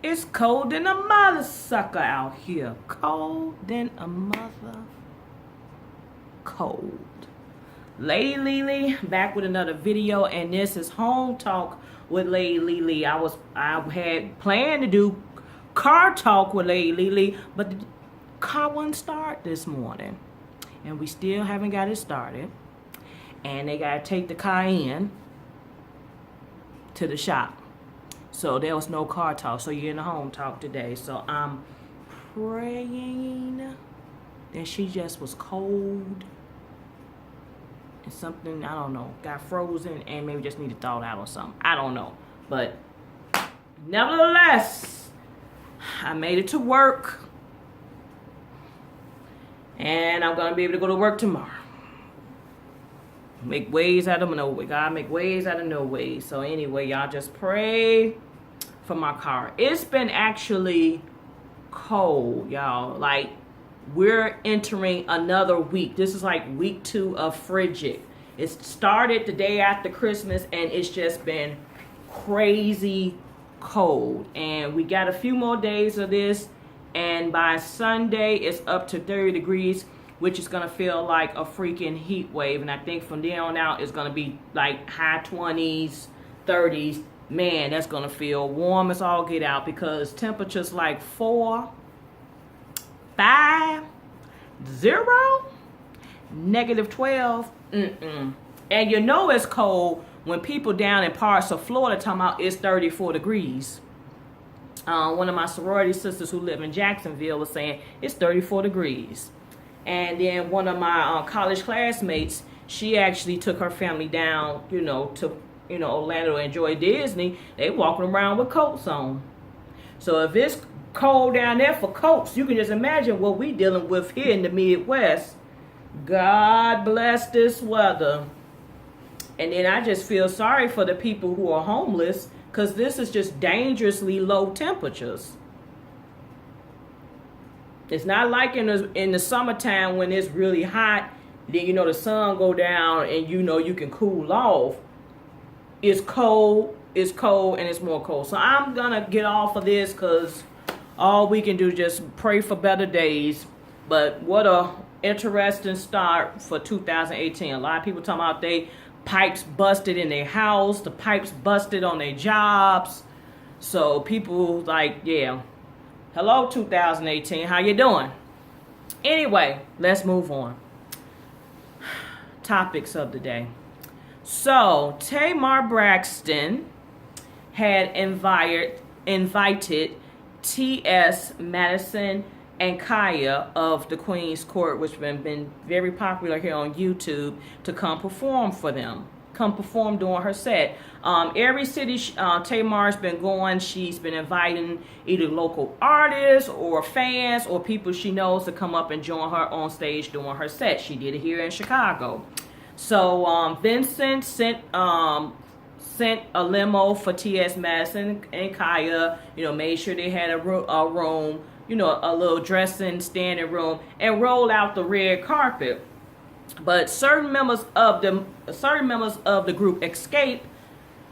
It's cold than a mother sucker out here. Cold than a mother cold. Lady LeLe back with another video, and this is home talk with Lady LeLe. I had planned to do car talk with Lady LeLe, but the car wouldn't start this morning, and we still haven't got it started. And they gotta take the car in to the shop. So there was no car talk. So you're in the home talk today. So I'm praying that she just was cold and something, I don't know, got frozen and maybe just needed thawed out or something. I don't know. But nevertheless, I made it to work. And I'm going to be able to go to work tomorrow. Make ways out of no way. God make ways out of no ways. So anyway, y'all just pray for my car. It's been actually cold, y'all. Like, we're entering another week. This is like week 2 of frigid. It started the day after Christmas, and it's just been crazy cold. And we got a few more days of this, and by Sunday it's up to 30 degrees, which is going to feel like a freaking heat wave. And I think from there on out, it's going to be like high 20s, 30s. Man, that's going to feel warm as all get out, because temperatures like 4, 5, 0, -12. And you know it's cold when people down in parts of Florida talking about it's 34 degrees. One of my sorority sisters who live in Jacksonville was saying it's 34 degrees. And then one of my college classmates, she actually took her family down, to, Orlando to enjoy Disney. They walking around with coats on. So if it's cold down there for coats, you can just imagine what we dealing with here in the Midwest. God bless this weather. And then I just feel sorry for the people who are homeless, because this is just dangerously low temperatures. It's not like in the summertime when it's really hot, then the sun go down and you can cool off. It's cold, and it's more cold. So I'm gonna get off of this, because all we can do is just pray for better days. But what a interesting start for 2018. A lot of people talking about they pipes busted in their house, the pipes busted on their jobs. So people like, yeah. Hello, 2018. How you doing? Anyway, let's move on. Topics of the day. So, Tamar Braxton had invited T.S. Madison and Kaya of the Queen's Court, which have been very popular here on YouTube, to come perform for them. Come perform during her set. Every city Tamar's been going, she's been inviting either local artists or fans or people she knows to come up and join her on stage during her set. She did it here in Chicago. So Vincent sent a limo for T.S. Madison and Kaya. Made sure they had a room, a little dressing standing room, and rolled out the red carpet. But certain members of the group Escape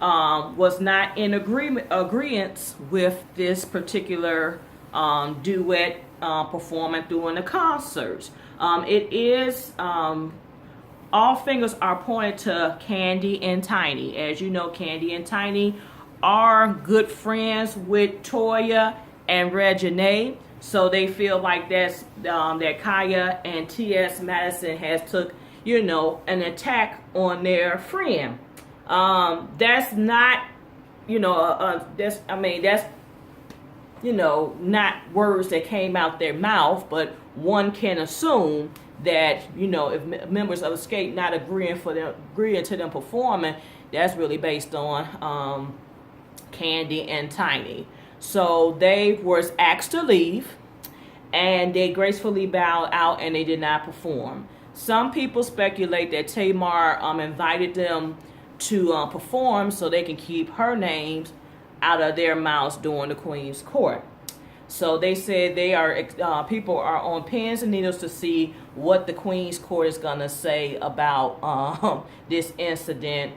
was not in agreement with this particular duet performance during the concerts. It is all fingers are pointed to Candy and Tiny. As you know, Candy and Tiny are good friends with Toya and Reginae. So they feel like that's that Kaya and T.S. Madison has took, an attack on their friend. That's not, that's not words that came out their mouth, but one can assume that, if members of Escape not agreeing to them performing, that's really based on Candy and Tiny. So they were asked to leave, and they gracefully bowed out, and they did not perform. Some people speculate that Tamar invited them to perform so they can keep her names out of their mouths during the Queen's Court. So they said they are people are on pins and needles to see what the Queen's Court is gonna say about this incident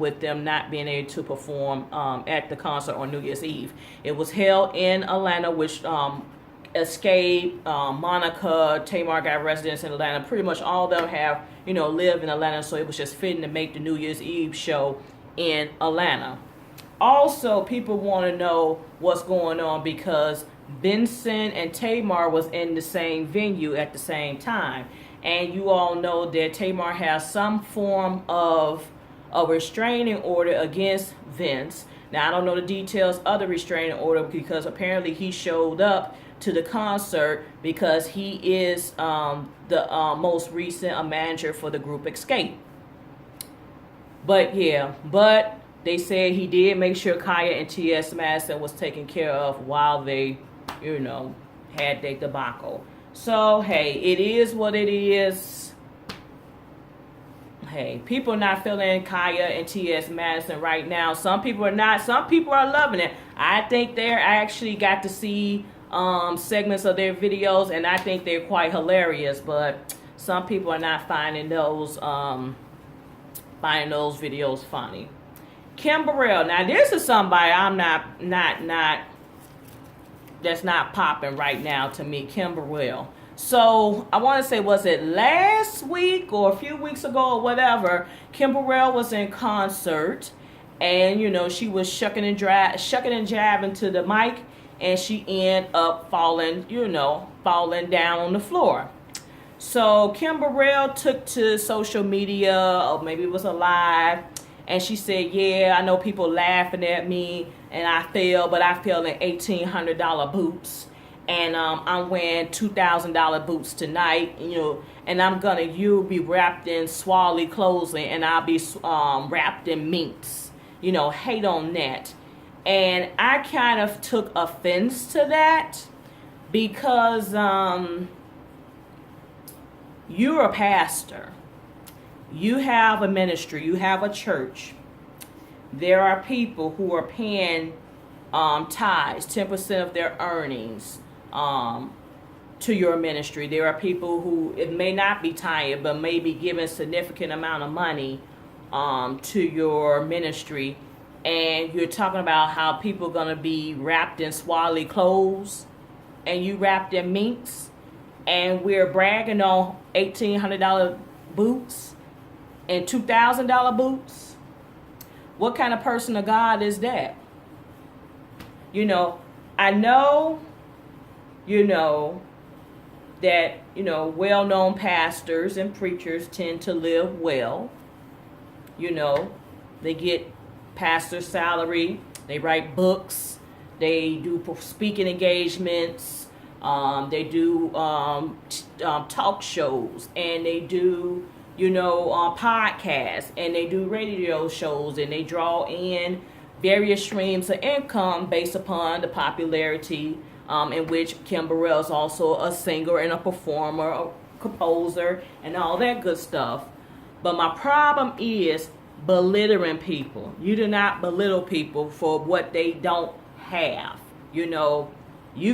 with them not being able to perform at the concert on New Year's Eve. It was held in Atlanta, which Escape, Monica, Tamar got residence in Atlanta. Pretty much all of them have live in Atlanta, so it was just fitting to make the New Year's Eve show in Atlanta. Also, people want to know what's going on because Benson and Tamar was in the same venue at the same time. And you all know that Tamar has some form of a restraining order against Vince. Now, I don't know the details of the restraining order because apparently he showed up to the concert because he is the most recent manager for the group Escape. But they said he did make sure Kaya and T.S. Madison was taken care of while they had their debacle. So, hey, it is what it is. Hey, people are not feeling Kaya and T.S. Madison right now. Some people are not. Some people are loving it. I think I actually got to see segments of their videos, and I think they're quite hilarious. But some people are not finding those videos funny. Kim Burrell. Now, this is somebody I'm not that's not popping right now to me, Kim Burrell. So I want to say, was it last week or a few weeks ago or whatever? Kim Burrell was in concert, and she was shucking and jabbing to the mic, and she ended up falling down on the floor. So Kim Burrell took to social media, or maybe it was a live, and she said, "Yeah, I know people laughing at me, and I fell, but I fell in $1,800 boots, and I'm wearing $2,000 boots tonight, and you'll be wrapped in Swally clothing, and I'll be wrapped in minks, hate on that." And I kind of took offense to that because you're a pastor. You have a ministry. You have a church. There are people who are paying tithes, 10% of their earnings to your ministry. There are people who, it may not be tithing, but may be giving a significant amount of money to your ministry. And you're talking about how people are going to be wrapped in Swally clothes, and you wrapped in minks, and we're bragging on $1,800 boots and $2,000 boots. What kind of person of God is that? I know, that, well-known pastors and preachers tend to live well. They get pastor salary, they write books, they do speaking engagements, they do talk shows, and they do podcasts, and they do radio shows, and they draw in various streams of income based upon the popularity in which Kim Burrell is also a singer and a performer, a composer, and all that good stuff. But my problem is belittling people. You do not belittle people for what they don't have. You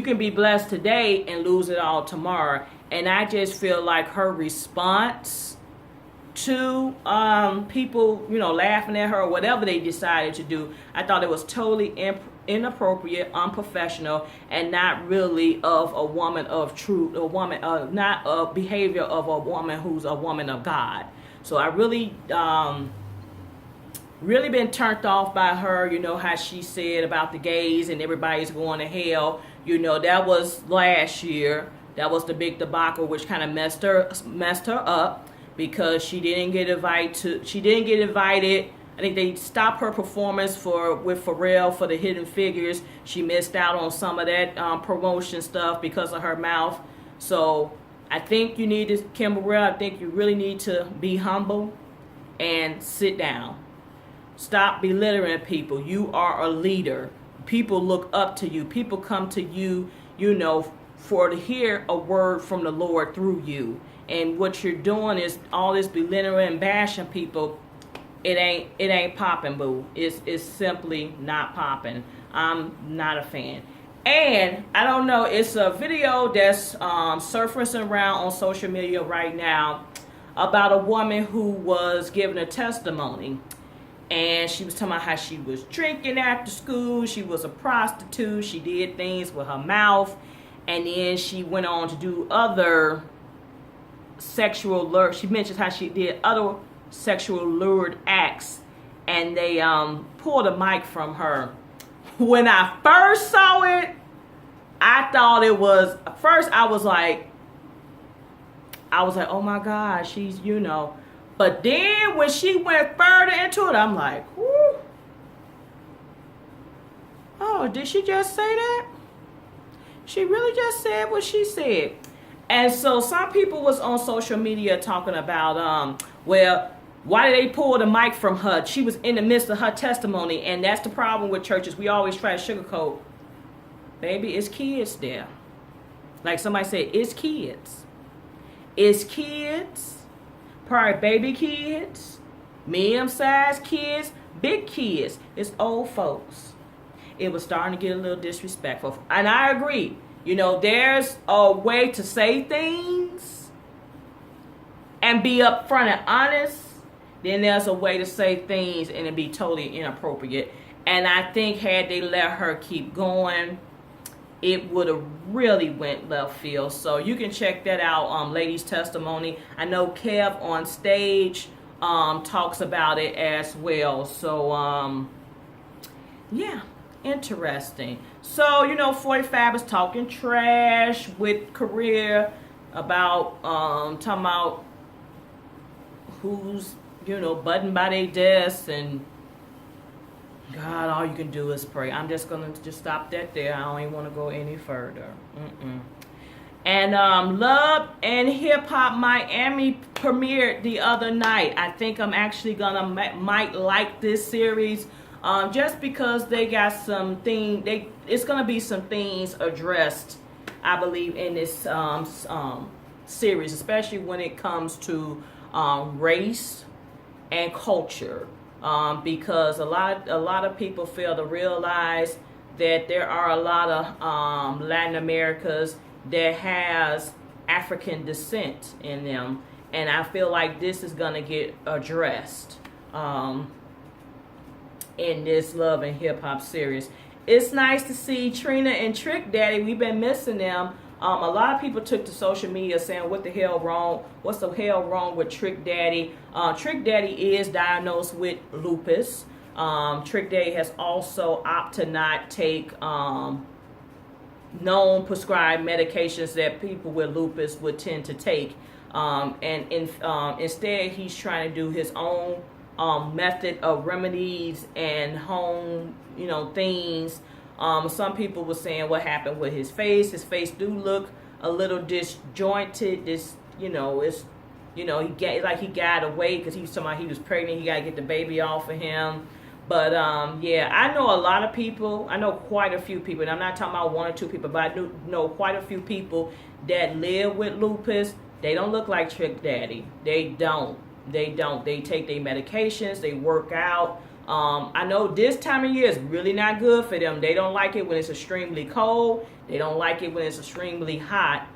can be blessed today and lose it all tomorrow. And I just feel like her response to people, laughing at her or whatever they decided to do, I thought it was totally inappropriate, unprofessional, and not really of a woman of truth, not a behavior of a woman who's a woman of God. So I really been turned off by her, how she said about the gays and everybody's going to hell. That was last year. That was the big debacle, which kind of messed her up because she didn't get invited. I think they stopped her performance with Pharrell for the Hidden Figures. She missed out on some of that promotion stuff because of her mouth. So I think Kim Burrell, I think you really need to be humble and sit down. Stop belittling people. You are a leader. People look up to you. People come to you, to hear a word from the Lord through you. And what you're doing is all this belittling and bashing people. It ain't popping, boo. It's simply not popping. I'm not a fan. And I don't know, it's a video that's surfacing around on social media right now about a woman who was giving a testimony. And she was talking about how she was drinking after school. She was a prostitute. She did things with her mouth. And then she went on to do other sexual lure. She mentions how she did other sexual lured acts. And they pulled a mic from her. When I first saw it, I thought it was, first I was like, oh my God, she's, you know. But then when she went further into it, I'm like, whoo. Oh, did she just say that? She really just said what she said. And so some people was on social media talking about, well, why did they pull the mic from her? She was in the midst of her testimony. And that's the problem with churches. We always try to sugarcoat. Baby, it's kids there. Like somebody said, it's kids. It's kids. Probably baby kids, medium-sized kids, big kids. It's old folks. It was starting to get a little disrespectful. And I agree. You know, there's a way to say things and be upfront and honest. Then there's a way to say things and it be totally inappropriate. And I think had they let her keep going, it would have really went left field. So you can check that out, Lady's testimony. I know Kev on stage talks about it as well. So yeah, interesting. So, you know, 45 is talking trash with career about talking about who's, you know, butting by their desk, and God, all you can do is pray. I'm just going to just stop that there. I don't even want to go any further. And Love and Hip Hop Miami premiered the other night. I think I'm actually going to might like this series just because they got it's going to be some things addressed, I believe, in this series, especially when it comes to race and culture. Because a lot of people fail to realize that there are a lot of Latin Americas that has African descent in them, and I feel like this is gonna get addressed in this Love and Hip Hop series. It's nice to see Trina and Trick Daddy. We've been missing them. A lot of people took to social media saying, what's the hell wrong with Trick Daddy? Trick Daddy is diagnosed with lupus. Trick Daddy has also opted to not take known prescribed medications that people with lupus would tend to take. Instead, he's trying to do his own method of remedies and home, things. Some people were saying what happened with his face. His face do look a little disjointed. He got away because he was talking about he was pregnant. He got to get the baby off of him. But yeah, I know a lot of people. I know quite a few people, and I'm not talking about one or two people, but I do know quite a few people that live with lupus. They don't look like Trick Daddy. They don't. They take their medications. They work out. I know this time of year is really not good for them. They don't like it when it's extremely cold. They don't like it when it's extremely hot.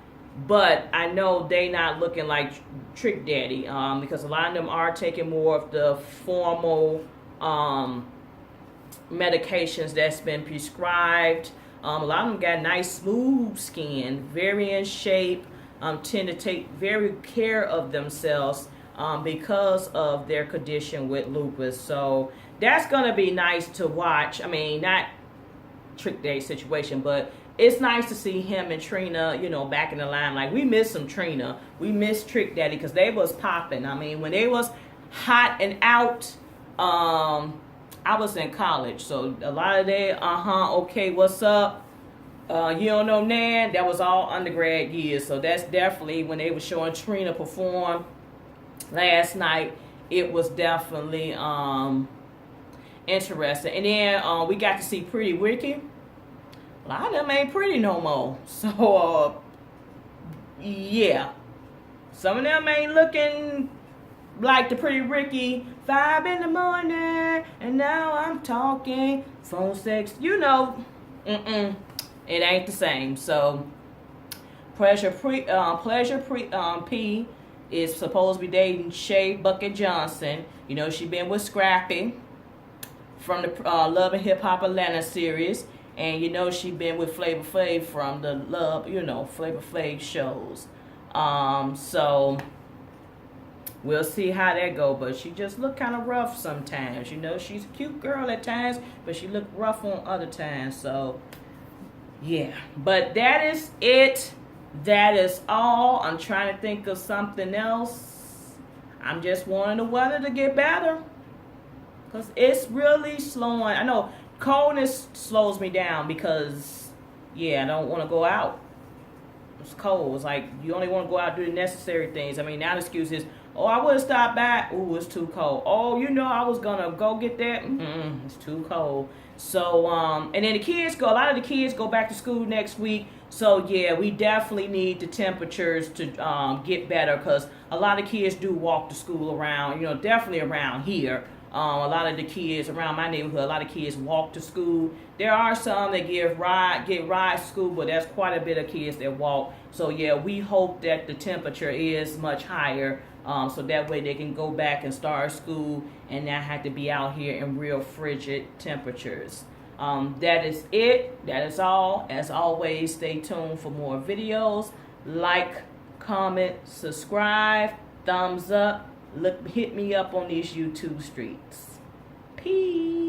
But I know they not looking like Trick Daddy because a lot of them are taking more of the formal medications that's been prescribed. A lot of them got nice smooth skin, very in shape, tend to take very care of themselves because of their condition with lupus. So that's going to be nice to watch. I mean, not Trick Daddy's situation, but it's nice to see him and Trina, back in the line. Like, we miss some Trina. We miss Trick Daddy because they was popping. I mean, when they was hot and out, I was in college. So a lot of that, okay, what's up? You don't know Nan? That was all undergrad years. So that's definitely when they were showing Trina perform last night. It was definitely interesting. And then we got to see Pretty Ricky. A lot of them ain't pretty no more. So yeah, some of them ain't looking like the Pretty Ricky. 5 in the morning and now I'm talking phone sex. It It ain't the same. So P is supposed to be dating Shay Bucket Johnson. You know, she been with Scrappy from the Love and Hip Hop Atlanta series. And you know she been with Flavor Flav from the Flavor Flav shows. So we'll see how that go. But she just look kind of rough sometimes. You know, she's a cute girl at times, but she look rough on other times. So yeah, but that is it. That is all. I'm trying to think of something else. I'm just wanting the weather to get better, because it's really slowing. I know coldness slows me down because, yeah, I don't want to go out. It's cold. It's like you only want to go out and do the necessary things. I mean, now the excuse is, oh, I would have stopped by. Ooh, it's too cold. Oh, you know, I was going to go get that. It's too cold. So, and then a lot of the kids go back to school next week. So, yeah, we definitely need the temperatures to get better, because a lot of kids do walk to school around, you know, definitely around here. A lot of the kids around my neighborhood, a lot of kids walk to school. There are some that get rides to school, but there's quite a bit of kids that walk. So yeah, we hope that the temperature is much higher, so that way they can go back and start school and not have to be out here in real frigid temperatures. That is it. That is all. As always, stay tuned for more videos. Like, comment, subscribe, thumbs up. Hit me up on these YouTube streets. Peace.